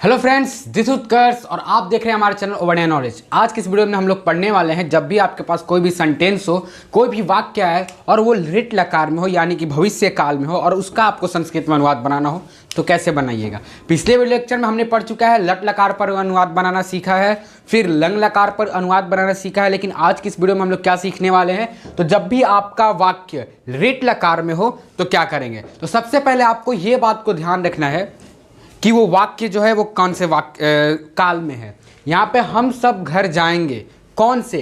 Hello friends, this उत्कर्ष और आप देख रहे हैं हमारे चैनल ओवर नॉलेज। आज की इस वीडियो में हम लोग पढ़ने वाले हैं, जब भी आपके पास कोई भी सेंटेंस हो, कोई भी वाक्य है और वो लिट लकार में हो यानी कि भविष्य काल में हो और उसका आपको संस्कृत में अनुवाद बनाना हो तो कैसे बनाइएगा। पिछले लेक्चर में हमने पढ़ चुका है लट लकार पर अनुवाद बनाना सीखा है, फिर लंग लकार पर अनुवाद बनाना सीखा है। लेकिन आज की इस वीडियो में हम लोग क्या सीखने वाले हैं, तो जब भी आपका वाक्य लिट लकार में हो तो क्या करेंगे। तो सबसे पहले आपको ये बात को ध्यान रखना है कि वो वाक्य जो है वो कौन से काल में है। यहाँ पे हम सब घर जाएंगे कौन से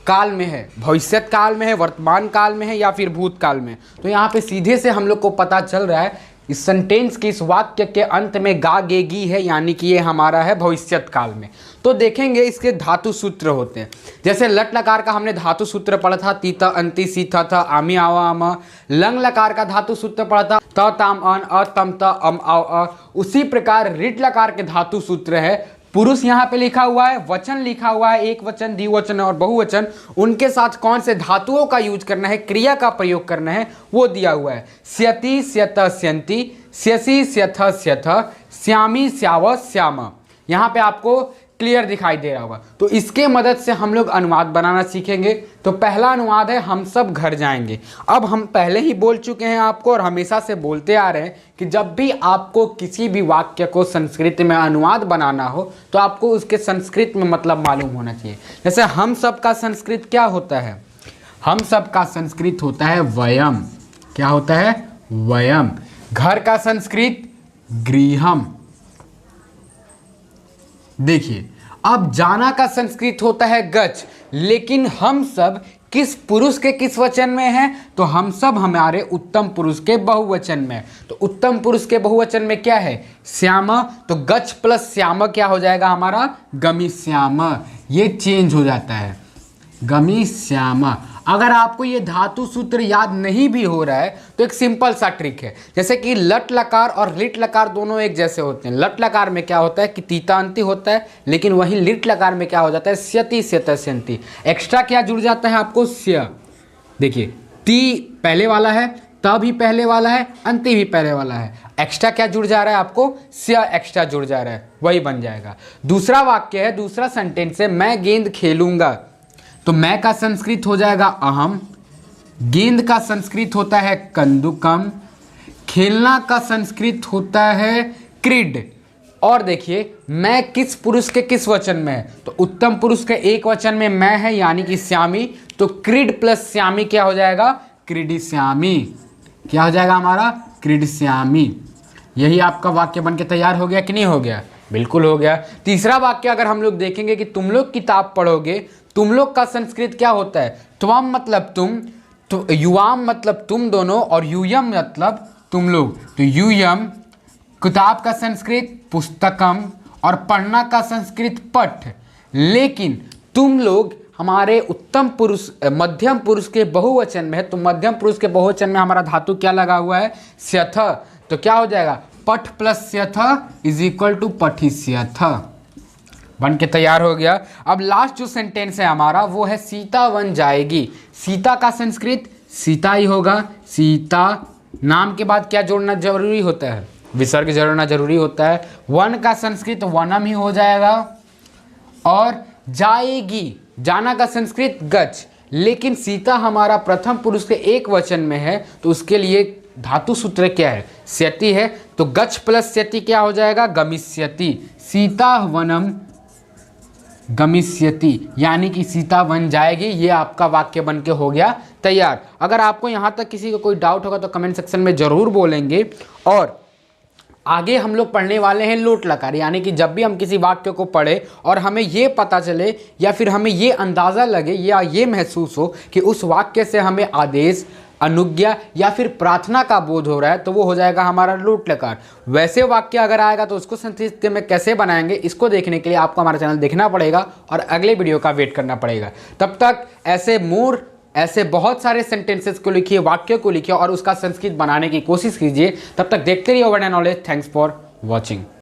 काल में है, भविष्यत काल में है, वर्तमान काल में है या फिर भूतकाल में। तो यहाँ पे सीधे से हम लोग को पता चल रहा है इस सेंटेंस के इस वाक्य के अंत में गा गेगी है यानी कि ये हमारा है भविष्यत काल में। तो देखेंगे इसके धातु सूत्र होते हैं। जैसे लट लकार का हमने धातु सूत्र पढ़ा था तीता अंति सीथा था आमी आवा अम। लंग लकार का धातु सूत्र पढ़ा था त ताम अन अ तम त अम आव अ। उसी प्रकार रिट लकार के धातु सूत्र है पुरुष यहाँ पे लिखा हुआ है, वचन लिखा हुआ है, एक वचन, द्विवचन और बहुवचन, उनके साथ कौन से धातुओं का यूज करना है, क्रिया का प्रयोग करना है वो दिया हुआ है। स्यति स्यत स्यन्ति, स्यसि स्यथ स्यथ, श्यामी स्याव श्याम। यहाँ पे आपको क्लियर दिखाई दे रहा होगा। तो इसके मदद से हम लोग अनुवाद बनाना सीखेंगे। तो पहला अनुवाद है हम सब घर जाएंगे। अब हम पहले ही बोल चुके हैं आपको और हमेशा से बोलते आ रहे हैं कि जब भी आपको किसी भी वाक्य को संस्कृत में अनुवाद बनाना हो तो आपको उसके संस्कृत में मतलब मालूम होना चाहिए। जैसे हम सब का संस्कृत क्या होता है, हम सब का संस्कृत होता है वयम। क्या होता है? वयम। घर का संस्कृत गृहम। देखिए, अब जाना का संस्कृत होता है गच्छ। लेकिन हम सब किस पुरुष के किस वचन में है, तो हम सब हमारे उत्तम पुरुष के बहुवचन में। तो उत्तम पुरुष के बहुवचन में क्या है? श्याम। तो गच्छ प्लस श्याम क्या हो जाएगा हमारा? गमिष्याम। ये चेंज हो जाता है, गमिष्याम। अगर आपको ये धातु सूत्र याद नहीं भी हो रहा है तो एक सिंपल सा ट्रिक है। जैसे कि लट लकार और लिट लकार दोनों एक जैसे होते हैं। लट लकार में क्या होता है कि तीता अंति होता है, लेकिन वहीं लिट लकार में क्या हो जाता है? स्यति स्यत स्यन्ति। एक्स्ट्रा क्या जुड़ जाता है आपको? स्य। देखिए, ती पहले वाला है, त भी पहले वाला है, अंति भी पहले वाला है। एक्स्ट्रा क्या जुड़ जा रहा है आपको? स्य एक्स्ट्रा जुड़ जा रहा है, वही बन जाएगा। दूसरा वाक्य है, दूसरा सेंटेंस है मैं गेंद खेलूंगा। तो मैं का संस्कृत हो जाएगा अहम, गेंद का संस्कृत होता है कंदुकम, खेलना का संस्कृत होता है क्रीड। और देखिए, मैं किस पुरुष के किस वचन में है, तो उत्तम पुरुष के एक वचन में मैं है यानी कि श्यामी। तो क्रीड प्लस श्यामी क्या हो जाएगा? क्रीडिश्यामी। क्या हो जाएगा हमारा? क्रीडिश्यामी। यही आपका वाक्य बन के तैयार हो गया कि नहीं हो गया? बिल्कुल हो गया। तीसरा वाक्य अगर हम लोग देखेंगे कि तुम लोग किताब पढ़ोगे, तुम लोग का संस्कृत क्या होता है? त्वम मतलब तुम, तो युवाम मतलब तुम दोनों और यूयम मतलब तुम लोग। तो यूयम किताब का संस्कृत पुस्तकम और पढ़ना का संस्कृत पठ। लेकिन तुम लोग हमारे उत्तम पुरुष मध्यम पुरुष के बहुवचन में है। तो मध्यम पुरुष के बहुवचन में हमारा धातु क्या लगा हुआ है? स्यथ। तो क्या हो जाएगा? पठ प्लस स्यथ इज इक्वल टू पठिष्यथ। बन के तैयार हो गया। अब लास्ट जो सेंटेंस है हमारा वो है सीता वन जाएगी। सीता का संस्कृत सीता ही होगा। सीता नाम के बाद क्या जोड़ना जरूरी होता है? विसर्ग जोड़ना जरूरी होता है। वन का संस्कृत वनम ही हो जाएगा। और जाएगी, जाना का संस्कृत गच्छ। लेकिन सीता हमारा प्रथम पुरुष के एक वचन में है तो उसके लिए धातु सूत्र क्या है? स्यति है। तो गच्छ प्लस स्यति क्या हो जाएगा? गमिष्यति। सीता वनम गमिष्यति यानी कि सीता वन जाएगी। ये आपका वाक्य बन के हो गया तैयार। अगर आपको यहाँ तक किसी को कोई डाउट होगा तो कमेंट सेक्शन में ज़रूर बोलेंगे। और आगे हम लोग पढ़ने वाले हैं लोट लकार, यानी कि जब भी हम किसी वाक्य को पढ़े और हमें ये पता चले या फिर हमें ये अंदाज़ा लगे या ये महसूस हो कि उस वाक्य से हमें आदेश, अनुज्ञा या फिर प्रार्थना का बोध हो रहा है, तो वो हो जाएगा हमारा लोट लकार। वैसे वाक्य अगर आएगा तो उसको संस्कृत में कैसे बनाएंगे, इसको देखने के लिए आपको हमारा चैनल देखना पड़ेगा और अगले वीडियो का वेट करना पड़ेगा। तब तक ऐसे बहुत सारे सेंटेंसेस को लिखिए, वाक्य को लिखिए और उसका संस्कृत बनाने की कोशिश कीजिए। तब तक देखते रहिए over knowledge. Thanks for watching.